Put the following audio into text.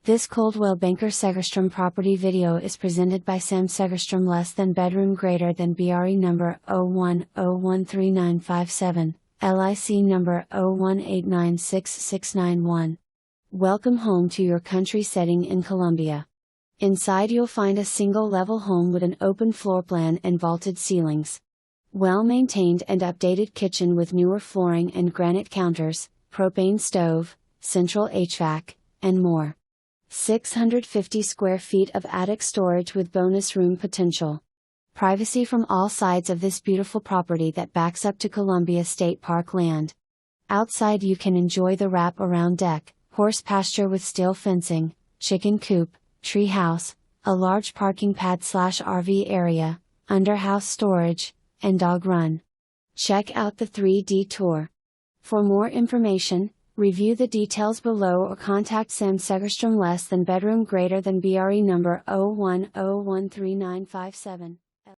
This Coldwell Banker Segerstrom property video is presented by Segerstrom less than bedroom greater than BRE number 01013957, LIC number 01896691. Welcome home to your country setting in Colombia. Inside you'll find a single-level home with an open floor plan and vaulted ceilings. Well-maintained and updated kitchen with newer flooring and granite counters, propane stove, central HVAC, and more. 650 square feet of attic storage with bonus room potential. Privacy from all sides of this beautiful property that backs up to Columbia State Park land. Outside you can enjoy the wrap-around deck, horse pasture with steel fencing, chicken coop, tree house, a large parking pad/RV area, under-house storage, and dog run. Check out the 3D tour. For more information, review the details below or contact Segerstrom less than bedroom greater than BRE number 01013957.